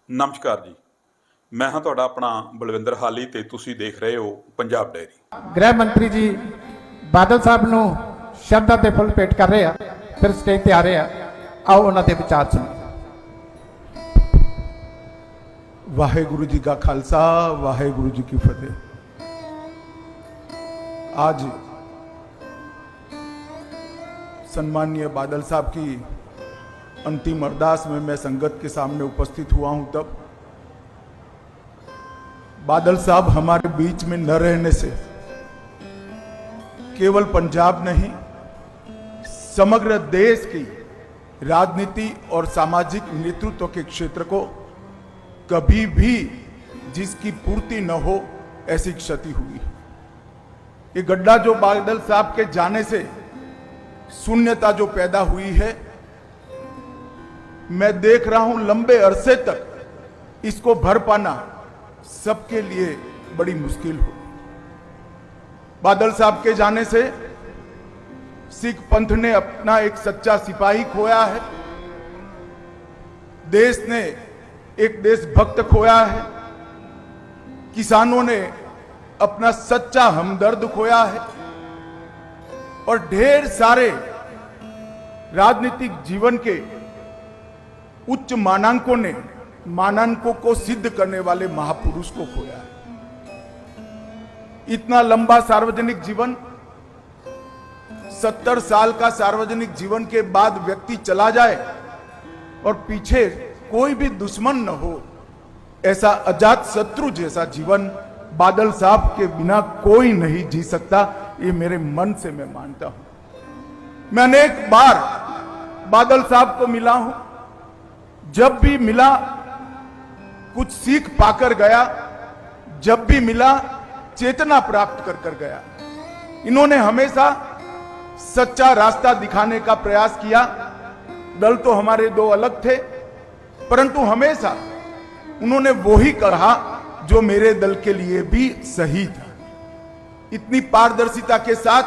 ਨਮਸਕਾਰ ਜੀ। ਮੈਂ ਹਾਂ ਤੁਹਾਡਾ ਆਪਣਾ ਬਲਵਿੰਦਰ ਹਾਲੀ ਤੇ ਤੁਸੀਂ ਦੇਖ ਰਹੇ ਹੋ ਪੰਜਾਬ ਡਾਇਰੀ। गृह मंत्री जी बादल साहब ਨੂੰ ਸ਼ਰਧਾ ਦੇ ਫੁੱਲ ਭੇਟ ਕਰ ਰਹੇ ਆ, ਫਿਰ ਸਟੇਜ ਤੇ ਆ ਰਹੇ ਆ। ਆਓ ਉਹਨਾਂ ਦੇ ਵਿਚਾਰ ਸੁਣੀਏ। वाहेगुरु जी का खालसा वाहेगुरु जी की फतेह। आज सम्माननीय बादल साहब की अंतिम अरदास में मैं संगत के सामने उपस्थित हुआ हूं। तब बादल साहब हमारे बीच में न रहने से केवल पंजाब नहीं, समग्र देश की राजनीति और सामाजिक नेतृत्व के क्षेत्र को कभी भी जिसकी पूर्ति न हो ऐसी क्षति हुई। ये गड्ढा जो बादल साहब के जाने से शून्यता जो पैदा हुई है, मैं देख रहा हूं लंबे अरसे तक इसको भर पाना सबके लिए बड़ी मुश्किल हो। बादल साहब के जाने से सिख पंथ ने अपना एक सच्चा सिपाही खोया है, देश ने एक देशभक्त खोया है, किसानों ने अपना सच्चा हमदर्द खोया है और ढेर सारे राजनीतिक जीवन के उच्च मानांकों को सिद्ध करने वाले महापुरुष को खोया है। इतना लंबा सार्वजनिक जीवन, 70 साल का सार्वजनिक जीवन के बाद व्यक्ति चला जाए और पीछे कोई भी दुश्मन न हो, ऐसा अजात शत्रु जैसा जीवन बादल साहब के बिना कोई नहीं जी सकता। ये मेरे मन से मैं मानता हूं। मैं अनेक बार बादल साहब को मिला हूं, जब भी मिला कुछ सीख पाकर गया, जब भी मिला चेतना प्राप्त कर कर गया। इन्होंने हमेशा सच्चा रास्ता दिखाने का प्रयास किया। दल तो हमारे दो अलग थे, परंतु हमेशा उन्होंने वो ही कहा जो मेरे दल के लिए भी सही था। इतनी पारदर्शिता के साथ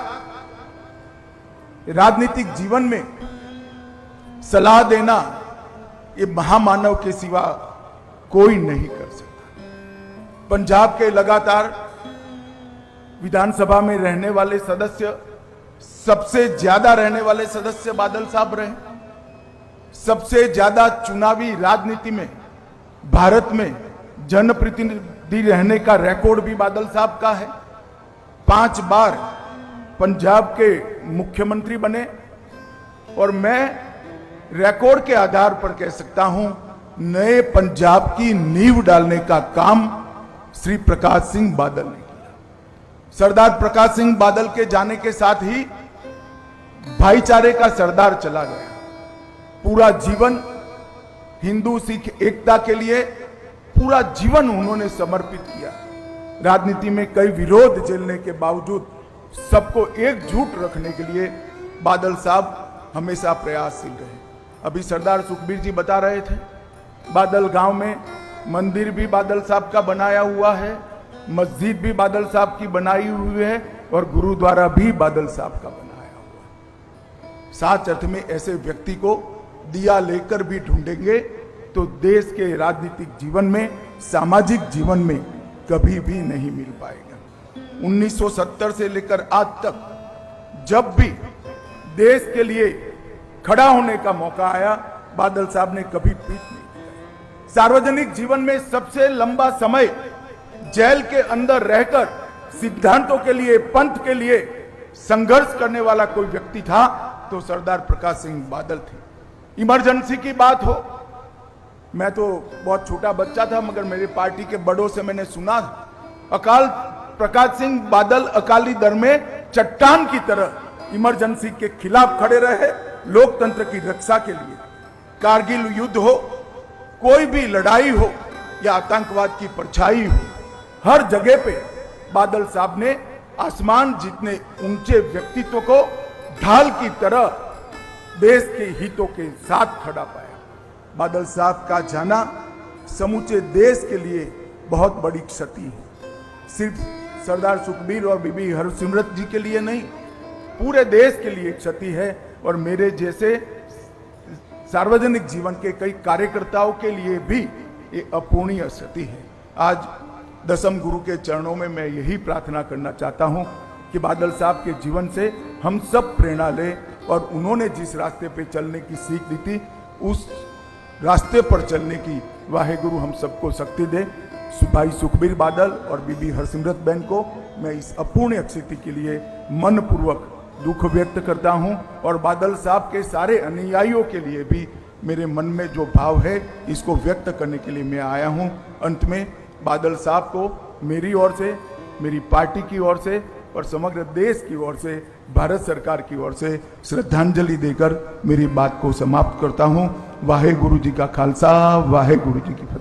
राजनीतिक जीवन में सलाह देना ये महामानव के सिवा कोई नहीं कर सकता। पंजाब के लगातार विधानसभा में रहने वाले सदस्य, सबसे ज्यादा रहने वाले सदस्य बादल साहब रहे। सबसे ज्यादा चुनावी राजनीति में भारत में जनप्रतिनिधि रहने का रिकॉर्ड भी बादल साहब का है। 5 बार पंजाब के मुख्यमंत्री बने और मैं रिकॉर्ड के आधार पर कह सकता हूं, नए पंजाब की नींव डालने का काम श्री प्रकाश सिंह बादल ने किया। सरदार प्रकाश सिंह बादल के जाने के साथ ही भाईचारे का सरदार चला गया। पूरा जीवन हिंदू सिख एकता के लिए पूरा जीवन उन्होंने समर्पित किया। राजनीति में कई विरोध झेलने के बावजूद सबको एकजुट रखने के लिए बादल साहब हमेशा प्रयासशील रहे। अभी सरदार सुखबीर जी बता रहे थे, बादल गांव में मंदिर भी बादल साहब का बनाया हुआ है, मस्जिद भी बादल साहब की बनाई हुई है और गुरुद्वारा भी बादल साहब का बनाया हुआ है। साच अर्थ में ऐसे व्यक्ति को दिया लेकर भी ढूंढेंगे तो देश के राजनीतिक जीवन में, सामाजिक जीवन में कभी भी नहीं मिल पाएगा। 1970 से लेकर आज तक जब भी देश के लिए खड़ा होने का मौका आया, बादल साहब ने कभी पीठ नहीं दिखाई। सार्वजनिक जीवन में सबसे लंबा समय जेल के अंदर रहकर सिद्धांतों के लिए, पंथ के लिए संघर्ष करने वाला कोई व्यक्ति था तो सरदार प्रकाश सिंह बादल थे। इमरजेंसी की बात हो, मैं तो बहुत छोटा बच्चा था, मगर मेरी पार्टी के बड़ों से मैंने सुना, अकाल प्रकाश सिंह बादल अकाली दल में चट्टान की तरह इमरजेंसी के खिलाफ खड़े रहे, लोकतंत्र की रक्षा के लिए। कारगिल युद्ध हो, कोई भी लड़ाई हो या आतंकवाद की परछाई हो, हर जगह पे बादल साहब ने आसमान जितने ऊंचे व्यक्तित्व को ढाल की तरह देश के हितों के साथ खड़ा पाया। बादल साहब का जाना समूचे देश के लिए बहुत बड़ी क्षति है। सिर्फ सरदार सुखबीर और बीबी हरसिमरत जी के लिए नहीं, पूरे देश के लिए क्षति है। और मेरे जैसे सार्वजनिक जीवन के कई कार्यकर्ताओं के लिए भी ये अपूर्णीय क्षति है। आज दसम गुरु के चरणों में मैं यही प्रार्थना करना चाहता हूं कि बादल साहब के जीवन से हम सब प्रेरणा लें और उन्होंने जिस रास्ते पे चलने की सीख दी थी उस रास्ते पर चलने की वाहेगुरु हम सबको शक्ति दे। भाई सुखबीर बादल और बीबी हरसिमरत बहन को मैं इस अपूर्णीय स्थिति के लिए मनपूर्वक दुख व्यक्त करता हूं और बादल साहब के सारे अनुयायियों के लिए भी मेरे मन में जो भाव है इसको व्यक्त करने के लिए मैं आया हूं। अंत में बादल साहब को मेरी ओर से, मेरी पार्टी की ओर से और समग्र देश की ओर से, भारत सरकार की ओर से श्रद्धांजलि देकर मेरी बात को समाप्त करता हूं। वाहे गुरु जी का खालसा, वाहे गुरु जी की फतेह।